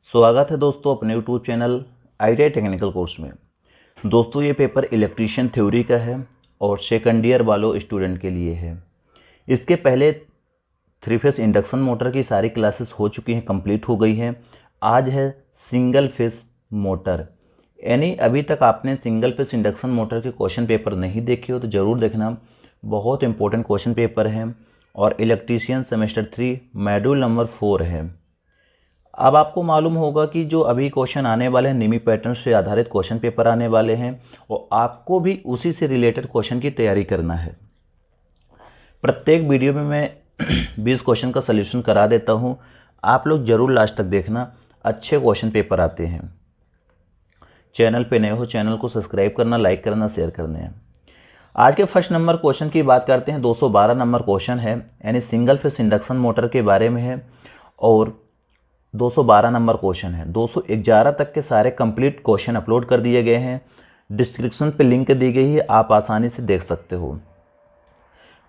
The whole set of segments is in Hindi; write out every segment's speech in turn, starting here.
स्वागत है दोस्तों अपने YouTube channel ITI technical course में। दोस्तों ये पेपर इलेक्ट्रीशियन थ्योरी का है और सेकंड ईयर वालों स्टूडेंट के लिए है। इसके पहले 3 फेस इंडक्शन मोटर की सारी क्लासेस हो चुकी हैं, कंप्लीट हो गई हैं। आज है सिंगल फेस मोटर, यानी अभी तक आपने सिंगल फेस इंडक्शन मोटर के क्वेश्चन पेपर नहीं देखे हो तो ज़रूर देखना, बहुत इंपॉर्टेंट क्वेश्चन पेपर है और इलेक्ट्रीशियन सेमेस्टर 3 मॉड्यूल नंबर 4 है। अब आपको मालूम होगा कि जो अभी क्वेश्चन आने वाले हैं निमी पैटर्न से आधारित क्वेश्चन पेपर आने वाले हैं और आपको भी उसी से रिलेटेड क्वेश्चन की तैयारी करना है। प्रत्येक वीडियो में मैं 20 क्वेश्चन का सलूशन करा देता हूं, आप लोग ज़रूर लास्ट तक देखना, अच्छे क्वेश्चन पेपर आते हैं। चैनल पे नए हो चैनल को सब्सक्राइब करना, लाइक करना, शेयर करना है। आज के फर्स्ट नंबर क्वेश्चन की बात करते हैं। 212 नंबर क्वेश्चन है, यानी सिंगल फेस इंडक्शन मोटर के बारे में है और 212 नंबर क्वेश्चन है। 211 तक के सारे कंप्लीट क्वेश्चन अपलोड कर दिए गए हैं, डिस्क्रिप्शन पे लिंक दी गई है, आप आसानी से देख सकते हो।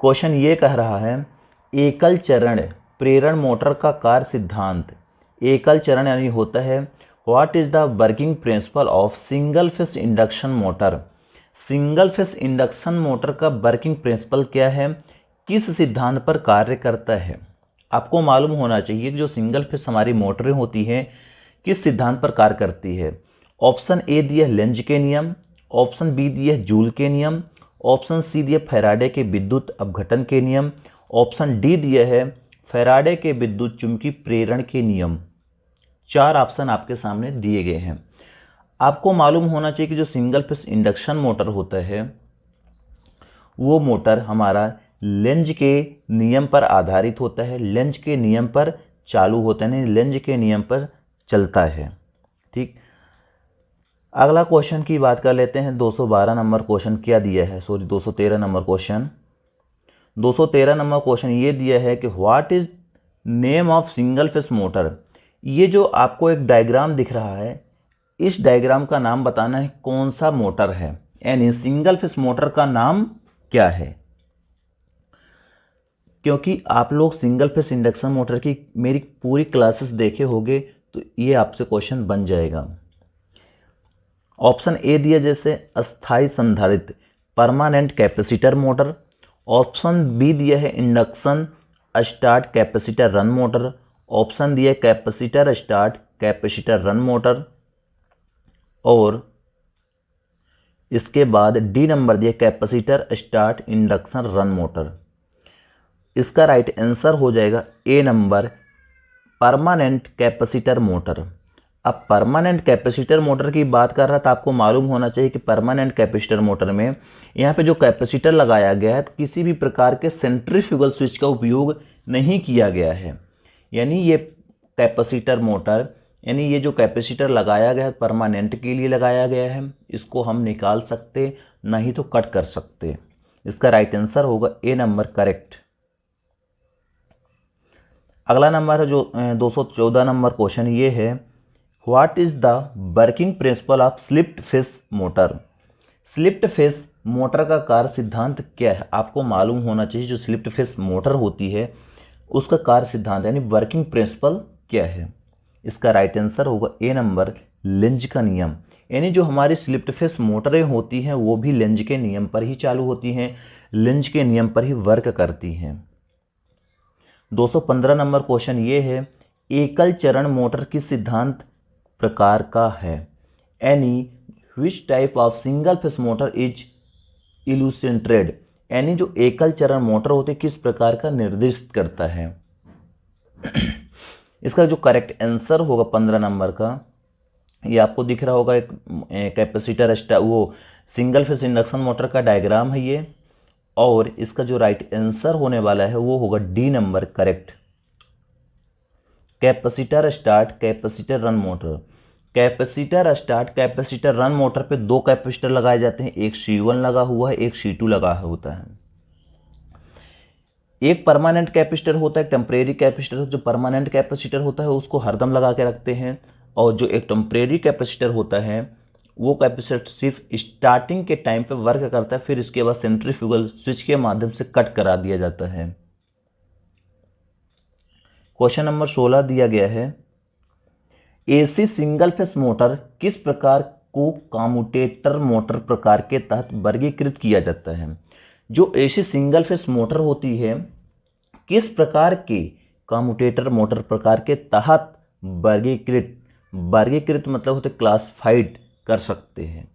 क्वेश्चन ये कह रहा है एकल चरण प्रेरण मोटर का कार्य सिद्धांत। एकल चरण यानी होता है what is the working principle of single phase induction motor. Single phase induction motor का वर्किंग प्रिंसिपल क्या है, किस सिद्धांत पर कार्य करता है। आपको मालूम होना चाहिए कि जो सिंगल फेस हमारी मोटरें होती हैं किस सिद्धांत पर कार्य करती है। ऑप्शन ए दिया है लेंज के नियम, ऑप्शन बी दिया है जूल के नियम, ऑप्शन सी दिया फैराडे के विद्युत अपघटन के नियम, ऑप्शन डी दिया है फैराडे के विद्युत चुंबकीय प्रेरण के नियम। 4 ऑप्शन आपके सामने दिए गए हैं। आपको मालूम होना चाहिए कि जो सिंगल फेस इंडक्शन मोटर होता है वो मोटर हमारा लेंज के नियम पर आधारित होता है, लेंज के नियम पर चालू होता है, नहीं लेंज के नियम पर चलता है। ठीक, अगला क्वेश्चन की बात कर लेते हैं। 212 नंबर क्वेश्चन क्या दिया है, 213 नंबर क्वेश्चन। 213 नंबर क्वेश्चन ये दिया है कि what is name of single phase motor. ये जो आपको एक डायग्राम दिख रहा है, इस डायग्राम का नाम बताना है कौन सा मोटर है, यानी सिंगल फेस मोटर का नाम क्या है। क्योंकि आप लोग सिंगल फेस इंडक्शन मोटर की मेरी पूरी क्लासेस देखे होंगे तो ये आपसे क्वेश्चन बन जाएगा। ऑप्शन ए दिया जैसे अस्थाई संधारित्र permanent capacitor motor, option B दिया है induction start capacitor run motor, option दिया है capacitor start capacitor run motor, और इसके बाद डी नंबर दिया capacitor start induction run motor. इसका राइट आंसर हो जाएगा A number permanent capacitor motor. अब परमानेंट कैपेसिटर मोटर की बात कर रहा था, आपको मालूम होना चाहिए कि परमानेंट कैपेसिटर मोटर में यहाँ पे जो कैपेसिटर लगाया गया है किसी भी प्रकार के सेंट्रीफ्यूगल स्विच का उपयोग नहीं किया गया है। यानी ये कैपेसिटर मोटर, यानी ये जो कैपेसिटर लगाया गया है परमानेंट के लिए लगाया गया है, इसको हम निकाल सकते नहीं तो कट कर सकते। इसका राइट आंसर होगा ए नंबर करेक्ट। अगला नंबर है जो 214 नंबर क्वेश्चन ये है what is the working principle of slipped face motor. Slipped face motor का कार्य सिद्धांत क्या है, आपको मालूम होना चाहिए। जो स्लिप्ड फेस मोटर होती है उसका कार्य सिद्धांत यानी वर्किंग प्रिंसिपल क्या है। इसका राइट आंसर होगा ए नंबर लेंज का नियम। यानी जो हमारी स्लिप्ड फेस मोटरें होती हैं वो भी लेंज के नियम पर ही चालू होती हैं, लेंज के नियम पर ही वर्क करती हैं। 215 नंबर क्वेश्चन ये है एकल चरण मोटर किस सिद्धांत प्रकार का है, यानी which type of single phase motor is illustrated. यानी जो एकल चरण मोटर होते किस प्रकार का निर्दिष्ट करता है। इसका जो करेक्ट आंसर होगा 15 नंबर का, ये आपको दिख रहा होगा एक कैपेसिटर वो सिंगल फेस इंडक्शन मोटर का डायग्राम है ये, और इसका जो राइट आंसर होने वाला है वो होगा D number correct capacitor start capacitor run motor. Capacitor start capacitor run motor पे 2 कैपेसिटर लगाए जाते हैं, एक C1 लगा हुआ है, एक C2 लगा होता है। एक परमानेंट कैपेसिटर होता है, टेम्परेरी कैपेसिटर। जो परमानेंट कैपेसिटर होता है उसको हरदम लगा के रखते हैं, और जो एक टेम्परेरी कैपेसिटर होता है वो कैपेसिटर सिर्फ स्टार्टिंग के टाइम पे वर्क करता है, फिर इसके बाद सेंट्रीफ्यूगल स्विच के माध्यम से कट करा दिया जाता है। क्वेश्चन नंबर 16 दिया गया है एसी सिंगल फेस मोटर किस प्रकार को कम्यूटेटर मोटर प्रकार के तहत वर्गीकृत किया जाता है? जो एसी सिंगल फेस मोटर होती है किस प्रकार के कम्यूटेटर मोटर प्रकार के तहत वर्गीकृत मतलब होते क्लासिफाइड कर सकते हैं।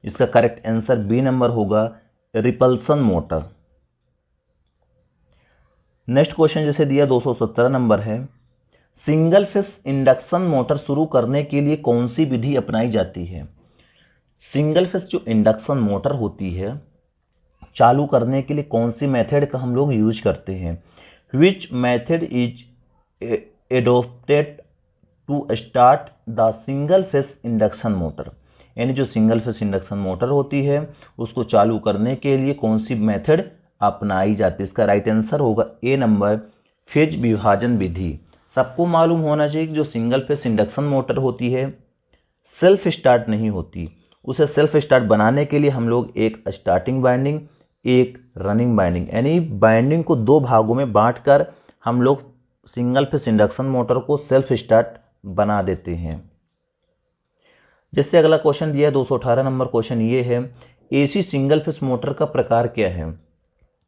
इसका करेक्ट आंसर बी नंबर होगा, रिपल्सन मोटर। नेक्स्ट क्वेश्चन जैसे दिया 217 नंबर है, सिंगल फेस इंडक्शन मोटर शुरू करने के लिए कौन सी विधि अपनाई जाती है? सिंगल फेस जो इंडक्शन मोटर होती है चालू करने के लिए कौन सी मेथड का हम लोग यूज करते हैं? Which method is adopted to start the single phase induction motor? यानी जो सिंगल फेस इंडक्शन मोटर होती है उसको चालू करने के लिए कौन सी मेथड अपनाई जाती है? इसका राइट आंसर होगा ए नंबर, फेज विभाजन विधि। सबको मालूम होना चाहिए कि जो सिंगल फेस इंडक्शन मोटर होती है सेल्फ स्टार्ट नहीं होती। उसे सेल्फ स्टार्ट बनाने के लिए हम लोग एक स्टार्टिंग वाइंडिंग, एक रनिंग वाइंडिंग, यानी वाइंडिंग को दो भागों में बांटकर हम लोग सिंगल फेस इंडक्शन मोटर को सेल्फ स्टार्ट बना देते हैं। जैसे अगला क्वेश्चन दिया है 218 नंबर क्वेश्चन ये है, एसी सिंगल फेस मोटर का प्रकार क्या है?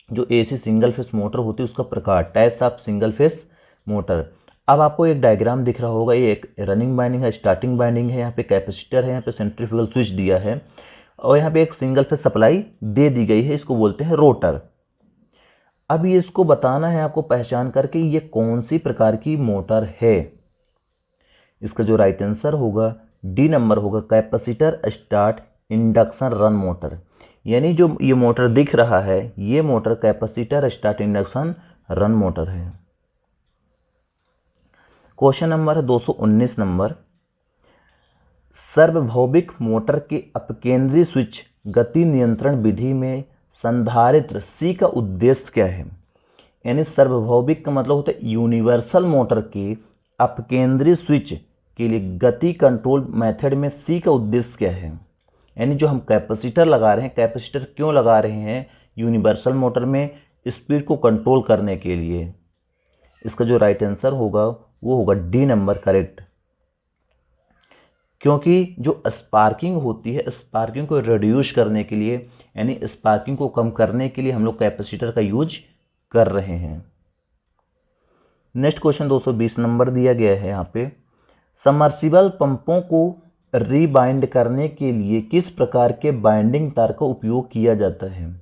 जो एसी सिंगल फेस मोटर होती है उसका प्रकार, types of single phase motor. अब आपको एक डायग्राम दिख रहा होगा, ये एक रनिंग बाइंडिंग है, स्टार्टिंग बाइंडिंग है, यहाँ पे कैपेसिटर है, यहाँ पे सेंट्रीफ्यूगल स्विच दिया है और यहाँ पे एक सिंगल फेस सप्लाई दे दी गई है, इसको बोलते हैं रोटर। अब ये इसको बताना है आपको पहचान करके ये कौन सी प्रकार की मोटर है। इसका जो राइट आंसर होगा डी नंबर होगा, capacitor start induction run motor. यानी जो ये मोटर दिख रहा है ये motor capacitor start induction run motor है। क्वेश्चन नंबर है 219 नंबर, सार्वभौमिक मोटर के अपकेंद्री स्विच गति नियंत्रण विधि में संधारित्र सी का उद्देश्य क्या है? यानी सार्वभौमिक का मतलब होता है यूनिवर्सल मोटर के अपकेंद्री स्विच के लिए गति कंट्रोल मेथड में सी का उद्देश्य क्या है? यानी जो हम कैपेसिटर लगा रहे हैं, कैपेसिटर क्यों लगा रहे हैं यूनिवर्सल मोटर में? स्पीड को कंट्रोल करने के लिए। इसका जो राइट आंसर होगा वो होगा डी नंबर, करेक्ट। क्योंकि जो स्पार्किंग होती है, स्पार्किंग को रिड्यूस करने के लिए यानी स्पार्किंग को कम करने के लिए हम लोग कैपेसिटर का यूज कर रहे हैं। नेक्स्ट क्वेश्चन 220 नंबर दिया गया है यहाँ पे, सबमर्सिबल पंपों को रीबाइंड करने के लिए किस प्रकार के बाइंडिंग तार का उपयोग किया जाता है?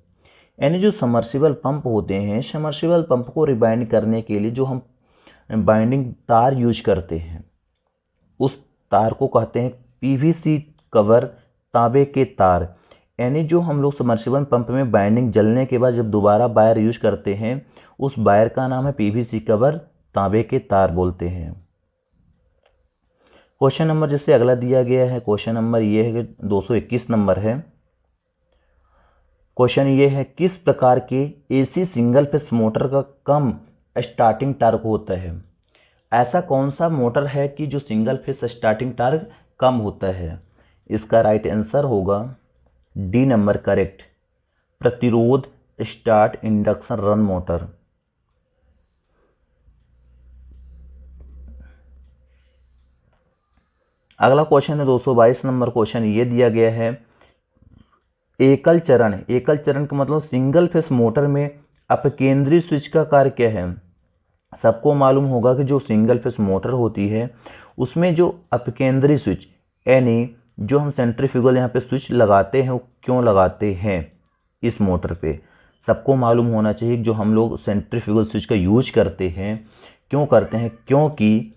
यानी जो सबमर्सिबल पंप होते हैं, सबमर्सिबल पंप को रिबाइंड करने के लिए जो हम बाइंडिंग तार यूज करते हैं उस तार को कहते हैं पीवीसी कवर, तांबे के तार। यानी जो हम लोग सबमर्सिबल पंप में बाइंडिंग जलने के बाद जब दोबारा वायर यूज करते हैं उस वायर का नाम है पीवीसी कवर, तांबे के तार बोलते हैं। क्वेश्चन नंबर जैसे अगला दिया गया है, क्वेश्चन नंबर ये है 221 नंबर है। क्वेश्चन ये है, किस प्रकार के एसी सिंगल फेस मोटर का कम स्टार्टिंग टार्क होता है? ऐसा कौन सा मोटर है कि जो सिंगल फेस स्टार्टिंग टार्क कम होता है? इसका राइट आंसर होगा डी नंबर, करेक्ट, प्रतिरोध स्टार्ट इंडक्शन रन मोटर। अगला क्वेश्चन है 222 नंबर क्वेश्चन ये दिया गया है, एकल चरण का मतलब सिंगल फेस मोटर में अपकेंद्री स्विच का कार्य क्या है? सबको मालूम होगा कि जो सिंगल फेस मोटर होती है उसमें जो अपकेंद्री स्विच यानी जो हम सेंट्रीफ्यूगल यहाँ पे स्विच लगाते हैं वो क्यों लगाते हैं इस मोटर पे? सबको मालूम होना चाहिए जो हम लोग सेंट्रीफ्यूगल स्विच का यूज करते हैं क्यों करते हैं? क्योंकि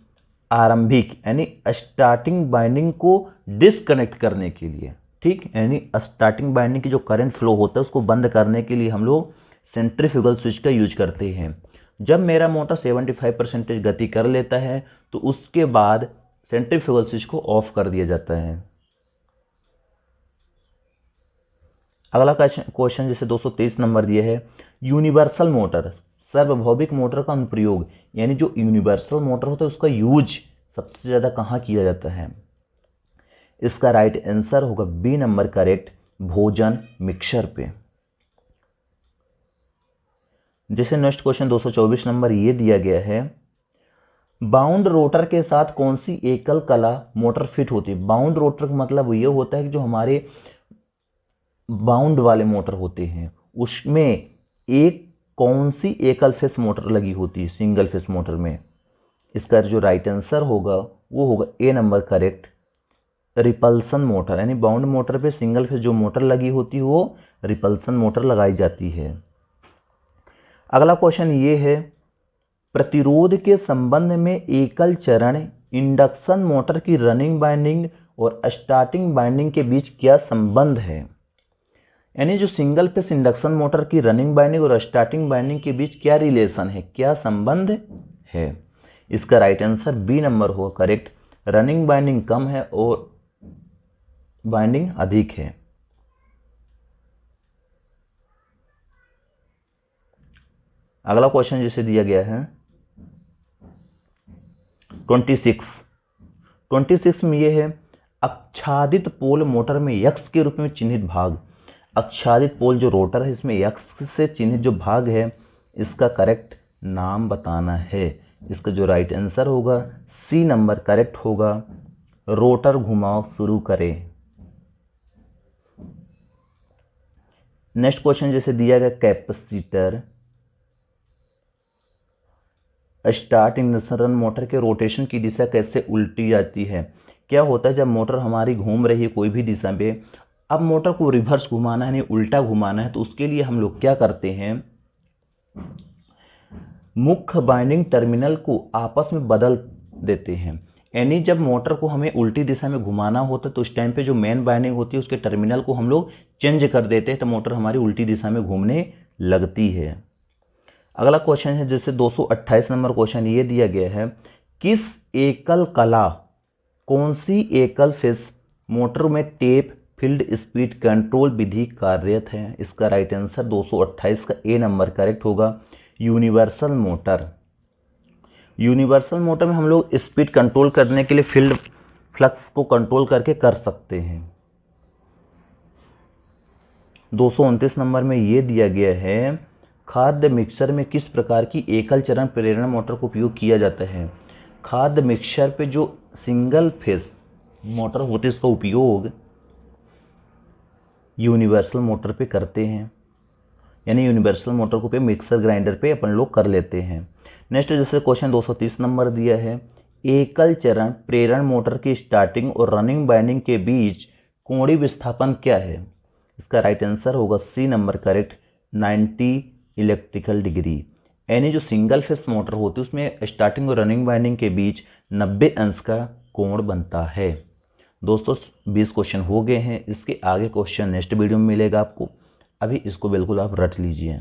आरंभिक यानी स्टार्टिंग बाइंडिंग को डिसकनेक्ट करने के लिए, ठीक, यानी स्टार्टिंग बाइंडिंग की जो करंट फ्लो होता है उसको बंद करने के लिए हम लोग सेंट्रीफ्यूगल स्विच का यूज करते हैं। जब मेरा मोटर 75% गति कर लेता है तो उसके बाद सेंट्रीफ्यूगल स्विच को ऑफ कर दिया जाता है। अगला क्वेश्चन जैसे 223 नंबर दिया है, यूनिवर्सल मोटर सार्वभौमिक मोटर का अनुप्रयोग, यानी जो यूनिवर्सल मोटर होता है उसका यूज सबसे ज़्यादा कहाँ किया जाता है? इसका राइट आंसर होगा बी नंबर, करेक्ट, भोजन मिक्सर पे। जैसे नेक्स्ट क्वेश्चन 224 नंबर ये दिया गया है, बाउंड रोटर के साथ कौन सी एकल कला मोटर फिट होती है? बाउंड रोटर का मतलब ये होता है कि जो हमारे बाउंड वाले मोटर होते हैं उसमें एक कौन सी एकल फेस मोटर लगी होती है सिंगल फेस मोटर में? इसका जो राइट आंसर होगा वो होगा ए नंबर करेक्ट, रिपल्सन मोटर। यानी बाउंड मोटर पे सिंगल फेस जो मोटर लगी होती है वो रिपल्सन मोटर लगाई जाती है। अगला क्वेश्चन ये है, प्रतिरोध के संबंध में एकल चरण इंडक्शन मोटर की रनिंग वाइंडिंग और स्टार्टिंग वाइंडिंग के बीच क्या संबंध है? यानी जो सिंगल फेस इंडक्शन मोटर की रनिंग वाइंडिंग और स्टार्टिंग वाइंडिंग के बीच क्या रिलेशन है, क्या संबंध है? इसका राइट आंसर बी नंबर होगा करेक्ट, रनिंग वाइंडिंग कम है और वाइंडिंग अधिक है। अगला क्वेश्चन जिसे दिया गया है 26 में ये है, आच्छादित पोल मोटर में यक्स के रूप में चिन्हित भाग। आच्छादित पोल जो रोटर है इसमें यक्स से चिन्हित जो भाग है इसका करेक्ट नाम बताना है। इसका जो राइट आंसर होगा सी नंबर करेक्ट होगा, रोटर घुमाव शुरू करें। नेक्स्ट क्वेश्चन जैसे दिया गया, कैपेसिटर स्टार्ट इंडक्शन मोटर के रोटेशन की दिशा कैसे उल्टी जाती है? क्या होता है जब मोटर हमारी घूम रही है कोई भी दिशा में, अब मोटर को रिवर्स घुमाना है यानी उल्टा घुमाना है, तो उसके लिए हम लोग क्या करते हैं, मुख्य बाइंडिंग टर्मिनल को आपस में बदल देते हैं। यानी जब मोटर को हमें उल्टी दिशा में घुमाना होता है तो उस टाइम पे जो मेन बाइंडिंग होती है उसके टर्मिनल को हम लोग चेंज कर देते हैं, तो मोटर हमारी उल्टी दिशा में घूमने लगती है। अगला क्वेश्चन है जैसे 228 नंबर क्वेश्चन ये दिया गया है, किस एकल कला कौन सी एकल फेस मोटर में टेप फील्ड स्पीड कंट्रोल विधि कार्यरत है? इसका राइट आंसर 228 का ए नंबर करेक्ट होगा, यूनिवर्सल मोटर। यूनिवर्सल मोटर में हम लोग स्पीड कंट्रोल करने के लिए फील्ड फ्लक्स को कंट्रोल करके कर सकते हैं। 229 नंबर में ये दिया गया है, खाद्य मिक्सर में किस प्रकार की एकल चरण प्रेरण मोटर का उपयोग किया जाता है? खाद्य मिक्सर पे जो सिंगल फेस मोटर होती है इसका उपयोग यूनिवर्सल मोटर पे करते हैं, यानी यूनिवर्सल मोटर को पे मिक्सर ग्राइंडर पे अपन लोग कर लेते हैं। नेक्स्ट जैसे क्वेश्चन 230 नंबर दिया है, एकल चरण प्रेरण मोटर की स्टार्टिंग और रनिंग वाइंडिंग के बीच कोणीय विस्थापन क्या है? इसका राइट आंसर होगा C number correct, 90 electrical degree. यानी जो सिंगल फेस मोटर होती है उसमें स्टार्टिंग और रनिंग वाइंडिंग के बीच 90 अंश का कोण बनता है। दोस्तों 20 क्वेश्चन हो गए हैं, इसके आगे क्वेश्चन नेक्स्ट वीडियो में मिलेगा आपको, अभी इसको बिल्कुल आप रट लीजिए।